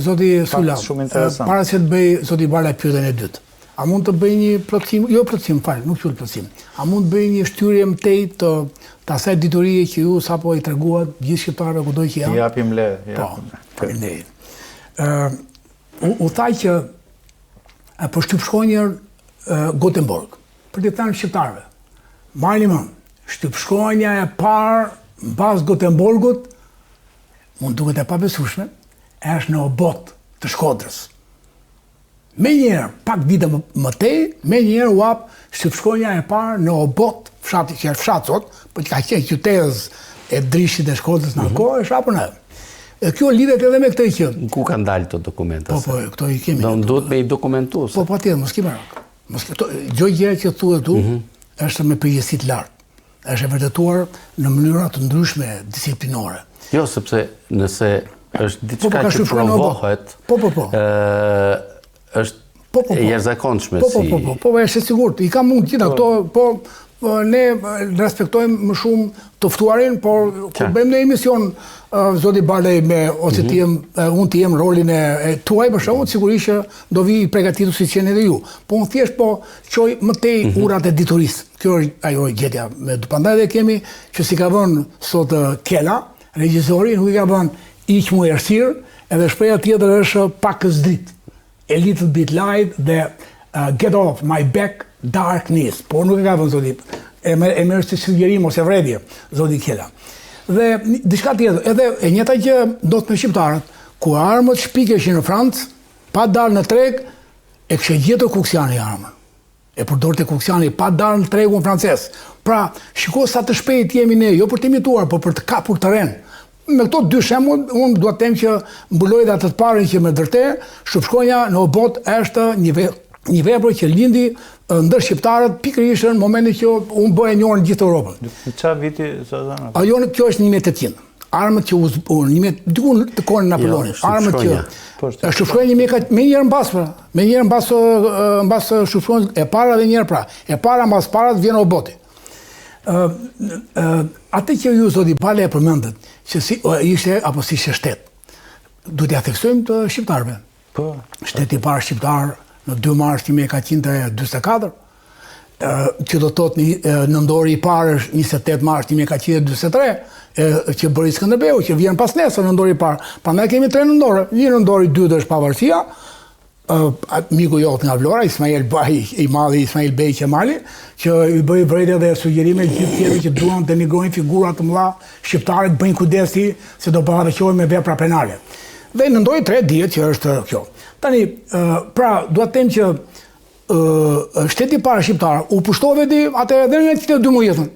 zoti Sula, para se të bëj zoti Bala pyetjen e dytë. A mund të bëj një plotësim, jo plotësim, fal, nuk quhet plotësim. A mund të bëj një shtyrie më të asaj diturie që ju sapo i treguat gjithë shqiptarëve kudo që janë? Japim le. Po, faleminderit. U thaj që po shtyp shkronjër Gothenburg, për të thënë shqiptarëve. Marrni mend, shtyp shkronja e parë mbas Gothenburgut mund duket e pabesueshme, është në Obot të Shkodrës. Me njerë, pak vite më tej, me njerë u hap shtypshkronja e parë në Obot, fshati që është fshat sot, po që ka qenë qytetës e Drishtit e Shkodrës në kohë, është hapur në. Kjo lidhet edhe me këtë që. Ku kanë dalë këto dokumenta? Po, këto i kemi. Do duhet me i dokumentues. Po, patjetër, mos kemi rak. Gjë gjë që thuhet tu është me përgjegjësi të lartë. Është e vërtetuar në mënyra të ndryshme disiplinore. Jo, sepse nëse është diçka që provohet, është e jashtëzakonshme si... Po, është e sigurt. I ka mund gjitha këto, ne respektojmë më shumë të ftuarin, por kur bëjmë në emision zoti Balej ose unë të jem rolin e tuaj për shkakun, sigurisht që do vi i përgatitur si jeni edhe ju. Po unë thjesht çoj më tej urat e diturisë. Kjo është ajo gjetja. Prandaj dhe kemi që si ka vënë sot Kela, regjisori, nuk i ka vënë iq mu errësirë, edhe shpreha tjetër është pakës dritë. A little bit light dhe get off my back darkness. Por nuk e ka vënë zoti. E merr si sugjerim ose vredhje zoti Kela. Dhe diçka tjetër, edhe e njëjta që do të me shqiptarët, ku armët shpikeshin në Francë, pa dalë në treg, e kishte gjetur Kuksiani armën. E përdorte Kuksiani pa dalë në tregun francez. Pra, shiko sa të shpejt jemi ne, jo për të imituar, por për të kapur terren. Me këto dy shembull, unë dua të them që mbuloj dhe atë të parën që me vërtet, shtypshkronja në Obot është një vepër që lindi ndër shqiptarët pikërisht në momentin që unë bëja njohur në gjithë Europën. Në çfarë viti Zazana? Ajo kjo është 1800. Armët që diku të kohën e Napoleonit. Armët që shtypshkronja me njëherë mbas shtypshkronjës e para dhe njëherë pra. E para mbas parat vjen Oboti. Atë që ju zoti Bale e përmendet, që ishte apo si ishte shtet, duhet ja theksojmë të shqiptarëve. Shteti i parë shqiptar në 2 mars 1444, që do të thotë nëndori i parë është 28 mars 1443, që bëri Skënderbeu, që vjen pas nesër nëndori i parë. Prandaj kemi 3 nëndore. Një nëndori i dytë është pavarësia, miku jot nga Vlora, Ismail Baj, i madhi Ismail Bej Qemali, që i bëi vërejtje dhe sugjerime gjithë tjerë që duan të nigrojnë figura të mëdha shqiptare, bëjnë kujdesi se do ballafaqohen me vepra penale. Dhe nëndori 3 dihet që është kjo. Tani, pra, dua të them që shteti i parë shqiptar u pushtove di atë edhe në 1912.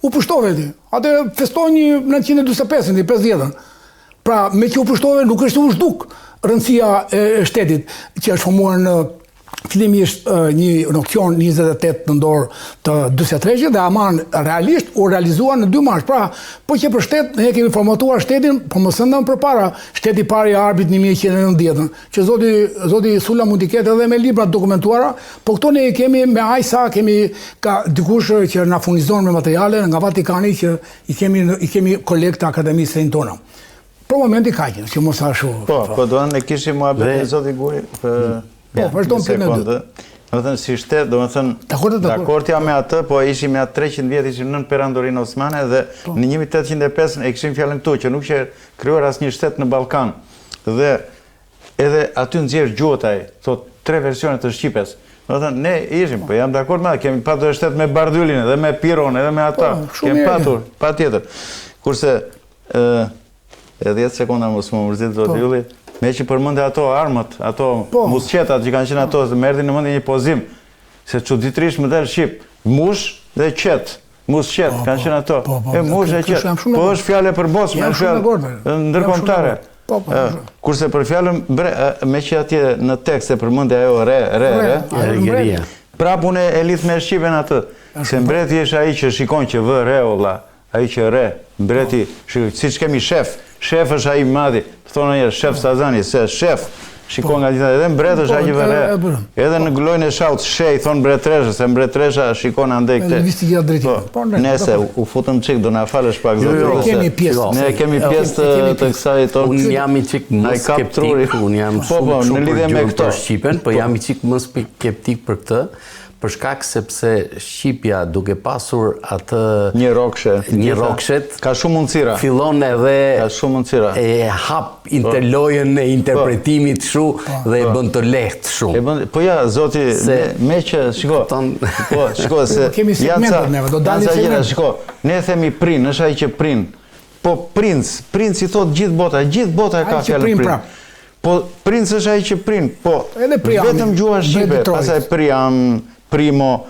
U pushtove di. Atë festoi 1945-ën, 50-ën. Pra, me që u pushtove nuk është u zhduk rëndësia e shtetit që është formuar në fillimisht një nokcion 28 nëntor të 43 dhe aman realisht u realizua në 2 mars. Pra, po që për shtet ne kemi formatuar shtetin, po mos ndëm përpara shteti i parë i Arbit 1190, që zoti Sula mund t'i ketë edhe me libra dokumentuara, po këto ne kemi me ajsa, ka dikush që na furnizon me materiale nga Vatikani që i kemi kolekt të akademisë së tona. Për momenti kaqen, që mos ashu. Po do ne kishim muhabet me zoti Guri vazhdon për në dy. Do të thënë si shtet, do të thënë dakord jam me atë, po ishim me 300 vjet ishim nën perandorinë osmane dhe në 1805 e kishim fjalën këtu që nuk që krijuar asnjë shtet në Ballkan. Dhe edhe aty nxjerr gjuhëtaj, thot 3 versione të Shqipës. Do të thënë ne ishim, po jam dakord me atë, kemi patur shtet me Bardhyllin edhe me Piron edhe me ata. Kemi patur, patjetër. Kurse 10 sekonda mos më mërzit zoti Ylli, me që përmende ato armët, ato musqetat që kanë qenë ato, më erdhi në mendje një pozim, se çuditërisht më del shqip, mush dhe qet, musqet kanë qenë ato. Mush dhe qet. Po është fjalë e përbosshme, është fjalë ndërkombëtare. Kurse për fjalën me që atje në tekst e përmende ajo re. Prap unë e lidh me shqipen atë, se mbreti është ai që shikon që vë re olla, ai që re, mbreti, siç kemi shef. Shef është ai i madhi, thonë një shef Sazani, se shef shikon nga gjitha, edhe mbretësh a një vere, edhe në glojnë e shaut, shej, thonë mbretresha, se mbretresha shikon andej këte. Nese, u futëm qik, do na falësh pak zotë. Ne kemi pjesë të kësaj tonë. Unë jam i qik më skeptik, unë jam shumë për Shqipen, për jam i qik më skeptik për këtë, për shkak sepse Shqipja duke pasur atë një rokshet ka shumë mundësira. Fillon edhe ka shumë mundësira. E hap interlojën e interpretimit shu dhe e bën të lehtë shumë. Po ja, zoti, me që shiko se kemi segmentet neve, do dalin segmentet. Shiko, ne themi prin, është ai që prin. Po princ i thot gjithë bota e ka fjalën prin. Po princ është ai që prin, po vetëm gjuha shqipe, pastaj Priam, Primo,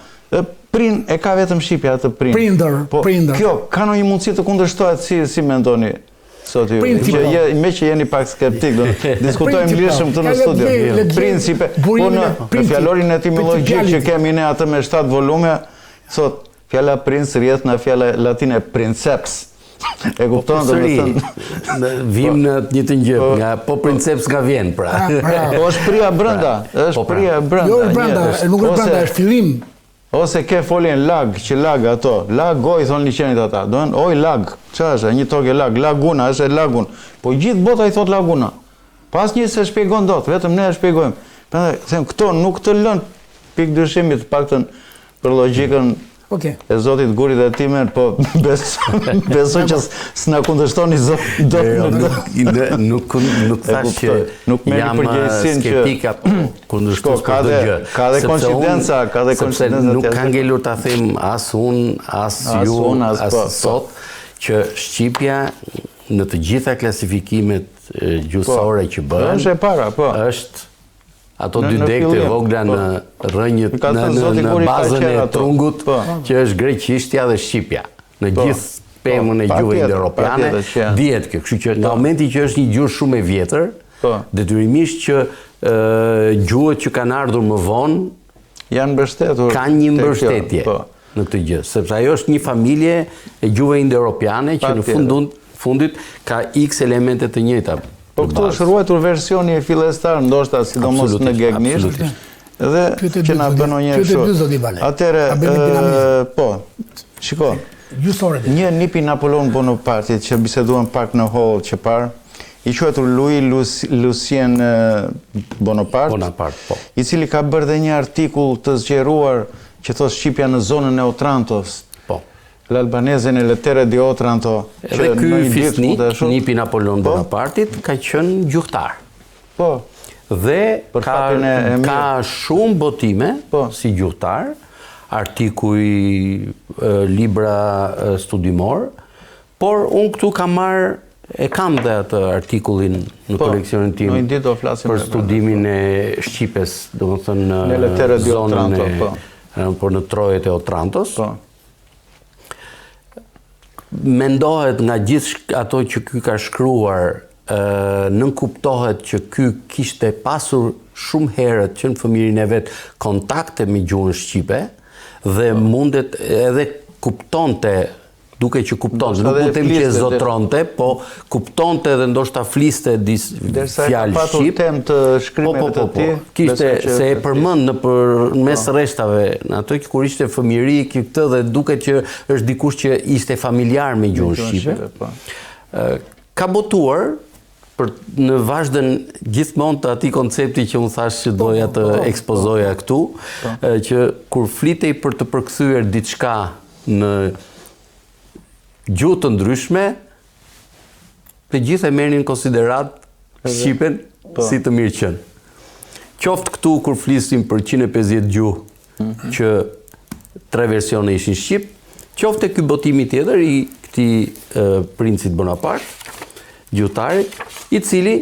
prin e ka vetëm Shqipja atë prin. Prinder. Kjo, ka në një mundësi të kundërshtohet si mendoni? Me që jeni pak skeptik, do diskutojmë lirshëm këtu në studio. Principe, po në fjallorin etimologjik që kemi ne atë me 7 volume, thot, fjalla princ rrjedh nga fjalla latine princeps. E kupton do të thënë. Vim në një të gjë, nga po princeps nga vjen, pra. Po është pria brenda, është pria brenda. Jo brenda, nuk është brenda, është fillim. Ose ke foljen lag, që lag ato, lag goj thonë liqenit ata, do në oj lag, që është, një toke lag, laguna, është e lagun. Po gjithë bota i thot laguna. Pas një se shpjegon dot, vetëm ne e shpjegojmë. Këto nuk të lën pik dyshimit paktën për logjikën e zotit Gurit dhe Timen, po besoj që s'na kundërshtoni nuk thash që jam skeptik apo kundërshtues për të gjë. Ka dhe koincidenca, sepse nuk ka ngelur ta them as unë, as ju, as sot, që Shqipja në të gjitha klasifikimet gjuhësore që bëhen, është ato dy dekë të vogla në rrënjët, në bazën e trungut, që është greqishtja dhe shqipja. Në gjithë pemën e gjuhëve indo-europiane, dihet kjo. Kështu që nga momenti që është një gjuhë shumë e vjetër, detyrimisht që gjuhët që kanë ardhur më vonë, janë mbështetur. Kanë një mbështetje në këtë gjë. Sepse ajo është një familje e gjuhëve indo-europiane që në fundit ka X elemente të njëjta. Po këtu është ruajtur versioni e fillestar, ndoshta sidomos në gegnisht, dhe që na bëno një kështu. Atëre, po, shiko, një nipi Napoleon Bonapartit që biseduan pak në hall që parë, i quajtur Louis Lucien Bonaparte, i cili ka bërë dhe një artikull të zgjeruar që thos Shqipja në zonën e Otrantos. L'Albanese në lettere di Otranto. Edhe ky fisnik, nipi Napoleon Bonapartit, ka qenë gjuhtar. Po. Dhe ka shumë botime si gjuhtar, artikuj, libra studimor, por unë këtu kam dhe atë artikullin në koleksionin tim për studimin e Shqipes, do më thënë në zonën por në trojet e Otrantos. Mendohet nga gjithë ato që ky ka shkruar, nënkuptohet që ky kishte pasur shumë herët që në fëmirin e vetë kontakte me gjuhën shqipe dhe mundet edhe kuptonte, duke që kuptonte, nuk mund të them që zotronte, po kuptonte dhe ndoshta fliste fjalë shqip. Kishte se e përmend në mes rreshtave, në ato kur ishte fëmijëri këtë dhe duket që është dikush që ishte familjar me gjuhën shqipe. Ka botuar në vazhdën gjithmonë të atij koncepti që unë thash që doja të ekspozoja këtu, që kur flitej për të përkthyer diçka në gjuhë të ndryshme, të gjithë e merrnin konsiderat Shqipen si të mirë qenë. Qoftë këtu kur flisim për 150 gjuhë që 3 versione ishin shqip, qoftë ky botimi tjetër i këtij princit Bonaparte, gjuhtarit, i cili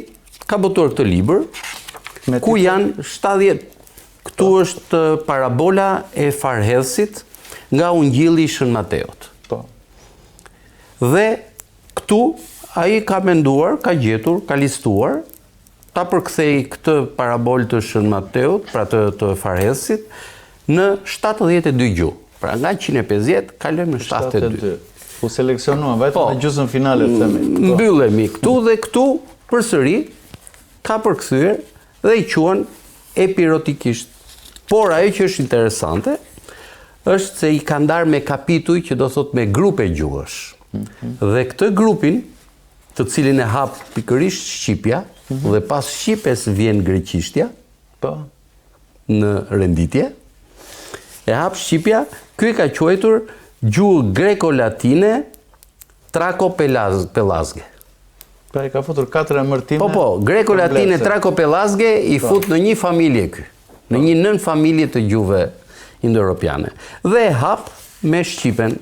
ka botuar këtë libër, ku janë 70. Këtu është parabola e Farhelsit nga Ungjilli i Shën Mateut. Dhe këtu ai ka menduar, ka gjetur, ka listuar, ta përkthej këtë parabol të Shën Mateut, pra të Farhelsit, në 72 gjuhë. Pra nga 150 kalojmë në 72. U seleksionuan vetëm në gjysmën finale themi. Mbyllemi këtu dhe këtu përsëri ka përkthyer dhe i quan epirotikisht. Por ajo që është interesante është se i ka ndarë me kapituj që do thot me grupe gjuhësh. Dhe këtë grupin, të cilin e hap pikërisht Shqipja, dhe pas Shqipes vjen greqishtja, në renditje, e hap Shqipja, ky ka quajtur gjuhë greko-latine trako-pelazge. Pra i ka futur 4 emërtime. Po, greko-latine trako-pelazge i fut në një familje ky, në një nën familje të gjuhëve indo-europiane. Dhe e hap me Shqipen.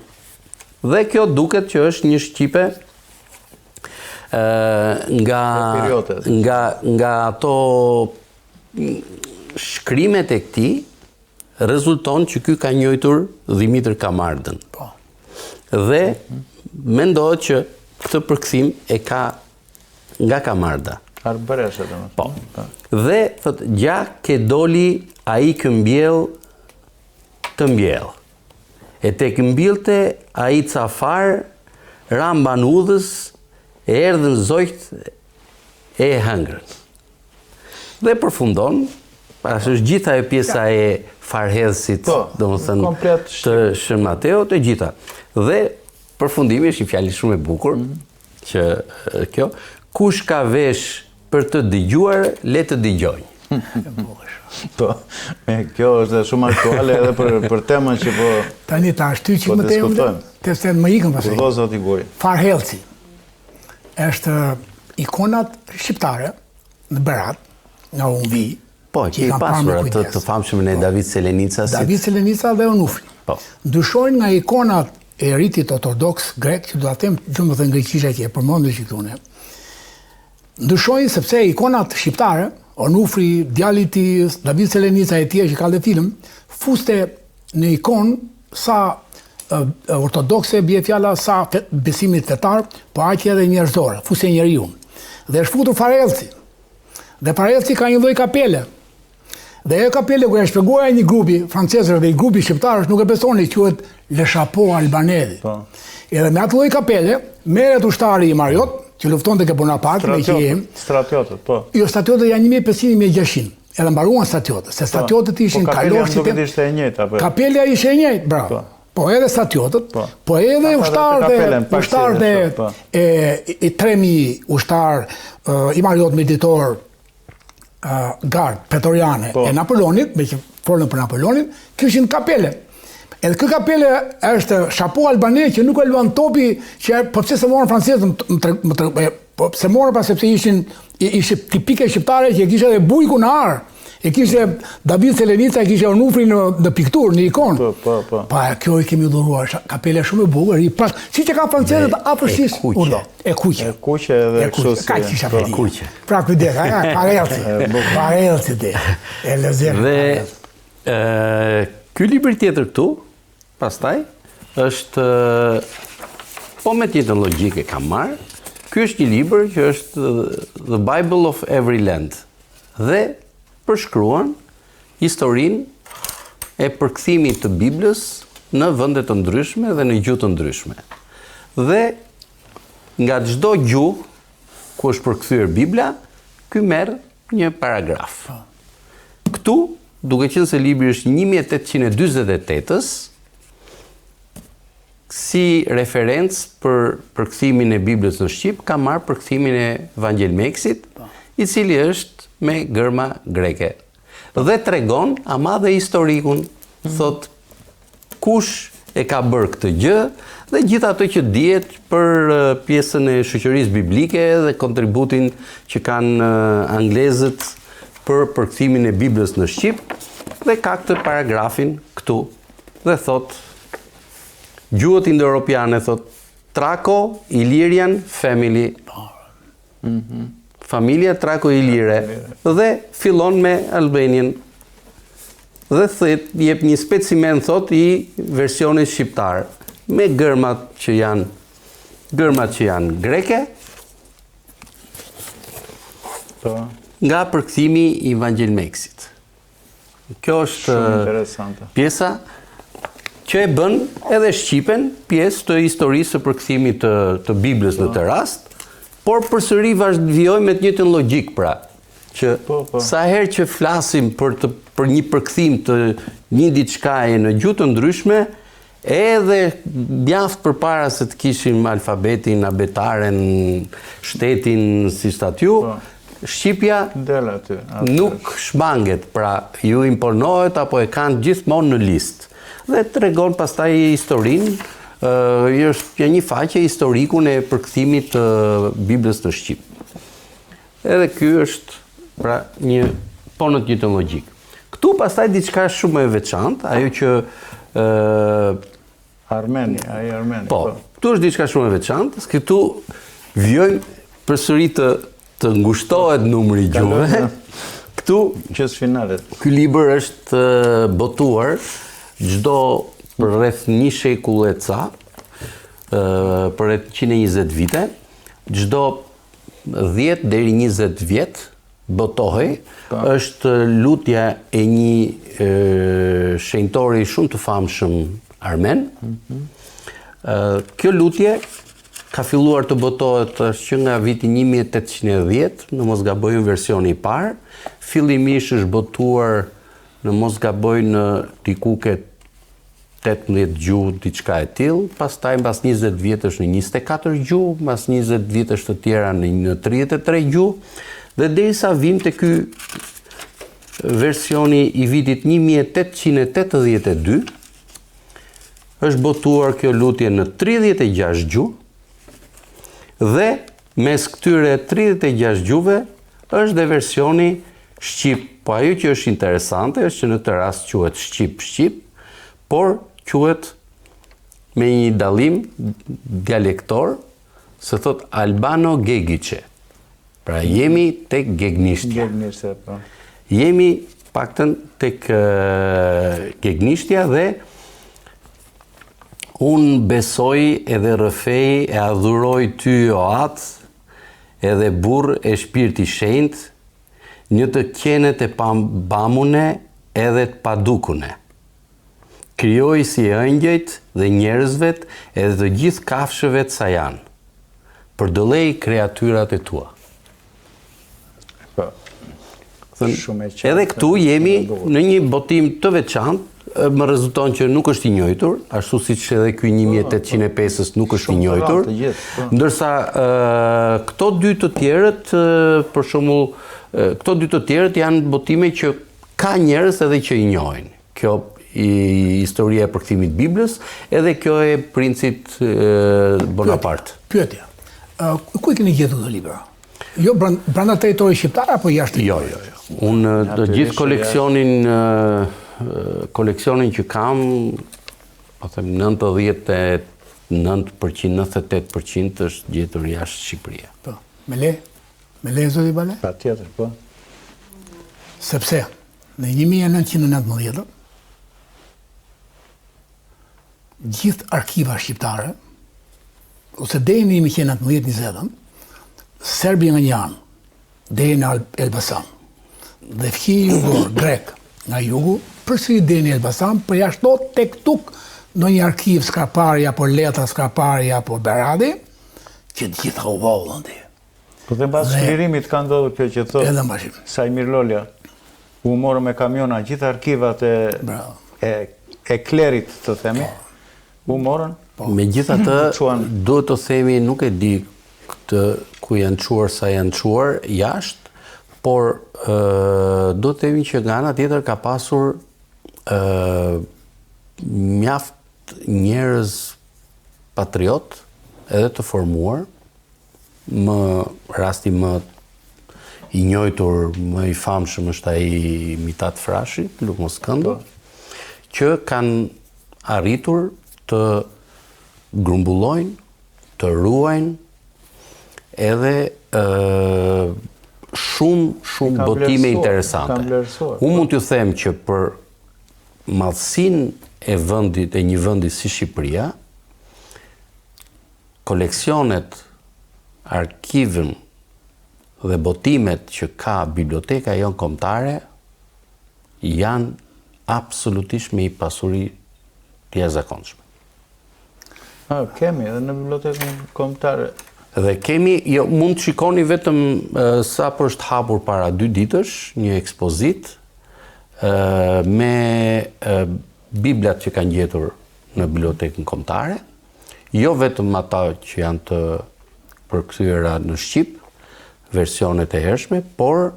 Dhe kjo duket që është një Shqipe nga ato shkrimet e këtij rezulton që ky ka njohur Dimitër Kamardën. Dhe mendohet që këtë përkthim e ka nga Kamarda. Arbëreshe, domethënë. Dhe thot gja ke doli ai këmbjell të mbjell. E tek mbillte ai cafar, ramban udhës, e erdhën zojt e hëngrën. Dhe përfundon, është gjitha e pjesa e farhedhësit, domethënë të Shën Mateut, e gjitha. Dhe përfundimi është një fjalë shumë e bukur, që kjo, kush ka vesh për të dëgjuar, le të dëgjojë. Kjo është shumë aktuale edhe për temën që po tani ta shty që më temë, të se më ikën pasaj. Po zoti Guri. Farhellësi është ikonat shqiptare në Berat, nga Unvi. Po, që i pasur atë të famshëm e David Selenica. David Selenica dhe Onufri. Ndryshojnë nga ikonat e ritit ortodoks grek, që do ta them domethënë greqishtja që e përmendëm që këtu ne. Ndryshojnë sepse ikonat shqiptare, Onufri, djali i tij, David Selenica e tjerë që ka dhe film, fuste në ikon sa ortodokse bie fjala sa besimit fetar, po aq edhe njerëzore, fuste njeriu. Dhe është futur Farhellësi. Dhe Farhellësi ka një lloj kapele. Dhe ajo kapele ku e shpjegoja një grupi francezër dhe një grupi shqiptarësh nuk e besoni, quhet Le Chapeau Albanedi. Edhe me atë lloj kapele merret ushtari i Mariot, që luftonte ke Bonaparte me që Stratiotët, po. Jo, stratiotët janë 1500-1600. Edhe mbaruan stratiotët, se stratiotët ishin kalosh që ishte e njëjtë apo. Kapela ishte e njëjtë, bravo. Po edhe stratiotët, po edhe ushtarët e 3000 ushtar i Mariot Meditor, gard pretoriane e Napoleonit, me që folën për Napoleonin, kishin kapele. Edhe kjo kapele është Chapeau Albanedi që nuk e luan topi, që po pse se morën francezët, po pse morën pas sepse ishin tipike shqiptare që e kishte edhe Bujku në ar. E kishte David Selenica, e kishte Onufri në pikturë, në ikonë. Po. Pa kjo i kemi dhuruar, kapele shumë e bukur, siç e ka francezët afërsisht urdo. E kuqe. E kuqe edhe kështu si. Ka kisha kuqe. Pra kujdes, Farhellësi dhe. E lezet. Dhe ky libër tjetër këtu, pastaj, është, po me tjetën logjike kam marrë, ky është një libër që është The Bible of Every Land. Dhe përshkruan historinë e përkthimit të Biblës në vende të ndryshme dhe në gjuhë të ndryshme. Dhe nga çdo gjuhë ku është përkthyer Bibla, ky merr një paragraf. Këtu, duke qenë se libri është 1848-ës, si referencë për përkthimin e Biblës në Shqip, ka marrë përkthimin e Vangel Meksit, i cili është me gërma greke. Dhe tregon ama dhe historikun, thot kush e ka bërë këtë gjë, dhe gjithë ato që dihet për pjesën e shoqërisë biblike dhe kontributin që kanë anglezët për përkthimin e Biblës në Shqip, dhe ka këtë paragrafin këtu, dhe thot gjuhët indo-europiane, thot Traco Illyrian Family. Familja Traco-Illyre, dhe fillon me Albanian. Dhe jep një specimen, thot, i versionit shqiptar, me gërmat që janë greke, nga përkthimi i Vangel Meksit. Kjo është pjesa që e bën edhe Shqipen pjesë të historisë së përkthimit të Biblës në të rast, por përsëri vazhdojmë me të njëjtën logjik, pra, që sa herë që flasim për një përkthim të një diçkaje në gjuhë të ndryshme, edhe mjaft përpara se të kishim alfabetin, abetaren, shtetin si statju, Shqipja nuk shmanget, pra ju imponohet apo e kanë gjithmonë në listë. Dhe tregon pastaj historinë, është një faqe historikun e përkthimit të Biblës në Shqip. Edhe ky është pra një ponët një të logjik. Këtu pastaj diçka shumë e veçantë, ajo që Armeni. Po, këtu është diçka shumë e veçantë, këtu vjojmë përsëri të ngushtohet numri gjuhëve. Këtu qës finalet. Ky libër është botuar çdo për rreth një shekull e ca, për rreth 120 vite, çdo 10 deri 20 vjet botohej. Është lutja e një shenjtori shumë të famshëm armen. Kjo lutje ka filluar të botohet që nga viti 1810, në mos gaboj versioni i parë. Fillimisht është botuar në mos gaboj në tikuke 18 gjuhë, diçka e tillë, pastaj mbas 20 vjetësh në 24 gjuhë, mbas 20 vjetësh të tjera në 33 gjuhë, dhe derisa vim te ky versioni i vitit 1882, është botuar kjo lutje në 36 gjuhë, dhe mes këtyre 36 gjuhëve është dhe versioni shqip. Po ajo që është interesante është që në këtë rast quhet shqip, por quhet me një dallim dialektor, se thot Albano Gegice. Pra jemi tek gegnishtja. Jemi paktën tek gegnishtja, dhe unë besoj edhe rëfej e adhuroj ty o atë, edhe burr e shpirti shenjtë, një të qenet e pambamune edhe të padukune. Krijoj si ëngjëjt dhe njerëzvet edhe të gjithë kafshëve të sa janë. Përdëllej kreatyrat e tua. Edhe këtu jemi në një botim të veçantë. Më rezulton që nuk është i njëjtur, ashtu siç edhe ky 1805 nuk është i njëjtur, ndërsa këto dy të tjerët, për shembull, këto dy të tjerët janë botime që ka njerëz edhe që i njohin. Kjo i historia e përkthimit Biblës, edhe kjo e princit Bonaparte. Pyetja. Ku i keni gjetur këtë libër? Jo brenda territorit shqiptar apo jashtë? Jo. Unë të gjithë koleksionin që kam, o them 99%, 98% është gjetur jashtë Shqipëria. Po, me le zoti Bale? Patjetër, po. Sepse në 1919 gjithë arkiva shqiptare, ose deri në 1920, Serbia nga një anë, deri në Elbasan, dhe fqinji jugor, grek, nga jugu, përsëri deri në Elbasan, përjashtohet tek tuk në një arkiv Skrapari, apo letra Skrapari, apo Beradi, që të gjitha u vollën dhe. Po dhe mbas shlirimit ka ndodhur kjo që thotë Sajmir Lolja, u morën me kamiona gjithë arkivat e klerit, të themi, u morën. Megjithatë, duhet të themi, nuk e di këtë ku janë çuar, sa janë çuar jashtë, por do të themi që nga ana tjetër ka pasur mjaft njerëz patriot edhe të formuar, rasti më i njojtur, më i famshëm është ai Mitat Frashi, Luk Moskëndo, që kanë arritur të grumbullojnë, të ruajnë edhe shumë botime interesante. Unë mund t'ju them që për madhësinë e vendit, e një vendi si Shqipëria, koleksionet, arkivën dhe botimet që ka biblioteka jonë kombëtare janë absolutisht me i pasuri të jashtëzakonshme. Kemi edhe në bibliotekën kombëtare Dhe kemi, mund të shikoni vetëm sa për është hapur para 2 ditësh, një ekspozit me biblat që kanë gjetur në bibliotekën kombëtare, jo vetëm ata që janë të përkthyera në Shqip, versionet e hershme, por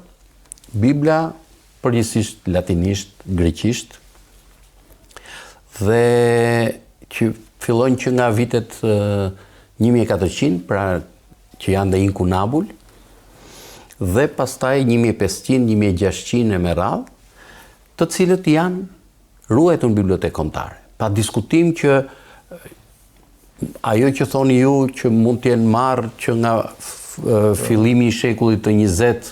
bibla përgjithsisht latinisht, greqisht, dhe që fillojnë që nga vitet 1400, pra që janë dhe inkunabul, dhe pastaj 1500, 1600 e me radhë, të cilët janë ruajtur në bibliotekë kombëtare. Pa diskutim që ajo që thoni ju që mund të jenë marrë që nga fillimi i shekullit të 20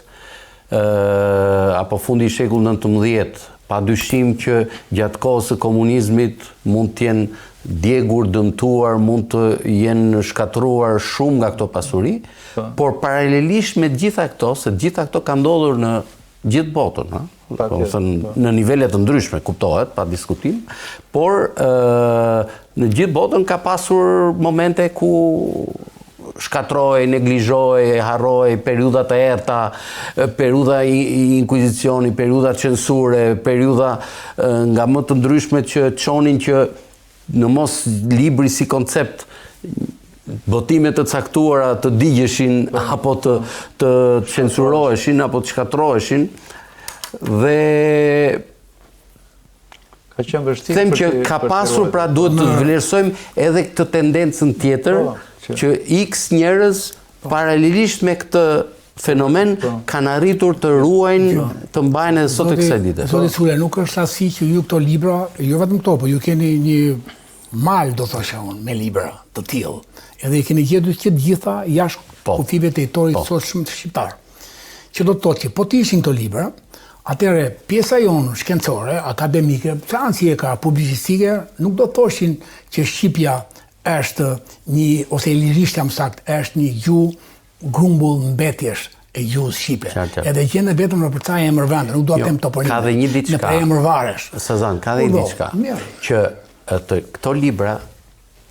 apo fundi i shekullit 19, pa dyshim që gjatë kohës së komunizmit mund të jenë djegur, dëmtuar, mund të jenë shkatruar shumë nga këto pasuri, por paralelisht me gjitha këto, se gjitha këto ka ndodhur në gjithë botën, në nivele të ndryshme, kuptohet, pa diskutim, por në gjithë botën ka pasur momente ku shkatroj, neglizhoj, harroj, periuda të errta, periuda i inkuizicioni, periuda censure, periuda nga më të ndryshme që çonin që në mos libri si koncept botime të caktuara të digjeshin apo të censuroheshin apo të shkatroheshin, dhe them që ka pasur, pra duhet të vlerësojmë edhe këtë tendencën tjetër, që X njerëz paralelisht me këtë fenomen kanë arritur të ruajnë, të mbajnë edhe sot e kësaj dite. Zoti Sule, nuk është asi që ju këto libra, jo vetëm këto, po ju keni një mal, do thosha unë, me libra të tillë. Edhe i keni gjetur që të gjitha jashtë kufive të jetorit sot shqiptar. Që do të thotë që po të ishin këto libra, atëre pjesa jonë shkencore, akademike, anësi e ka publicistike, nuk do thoshin që Shqipja është një, ose lirisht jam sakt, është një gjuhë grumbull mbetjesh e gjuhës shqipe. Edhe gjende vetëm në përca e emërvende, nuk do të them toponime. Ka dhe një diçka. Në emërvaresh. Sazan, ka dhe një diçka. Që këto libra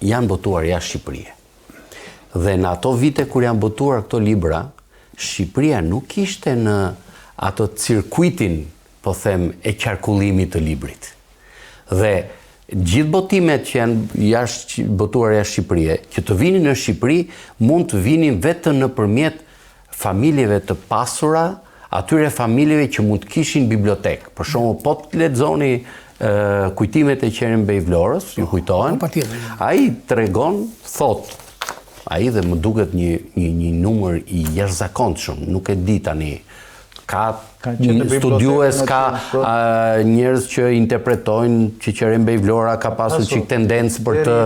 janë botuar jashtë Shqipërisë. Dhe në ato vite kur janë botuar këto libra, Shqipëria nuk ishte në ato cirkuitin, po them, e qarkullimit të librit. Dhe gjithë botimet që janë botuar jashtë Shqipërisë, që të vinin në Shqipëri, mund të vinin vetëm nëpërmjet familjeve të pasura, atyre familjeve që mund të kishin bibliotekë. Për shembull, po të lexoni kujtimet e Qerenbej Vlorës, ju kujtohen, ai tregon, thot, ai dhe më duket një numër i jashtëzakonshëm, nuk e di tani. Ka studiues, ka njerëz që interpretojnë që Qerenbej Vlora ka pasur çik tendencë për të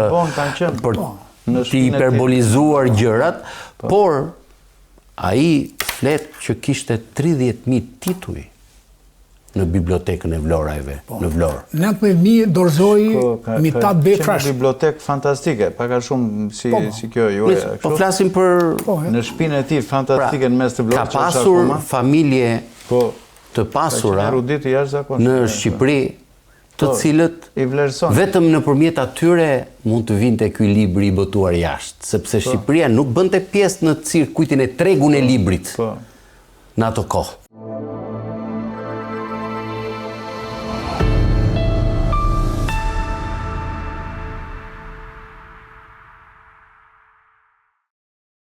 hiperbolizuar gjërat, por ai flet që kishte 30.000 tituj në bibliotekën e Vlorajve, në Vlorë. 19.000 dorëzoi Mitat Befrash. Një bibliotekë fantastike, pak a shumë si kjo juaja. Po flasim për në shtëpinë e tij fantastike në mes të Vlorës. Ka pasur familje të pasura në Shqipëri, të cilët vetëm nëpërmjet atyre mund të vinte ky libri i botuar jashtë, sepse Shqipëria nuk bënte pjesë në cirkuitin e tregun e librit në ato kohë.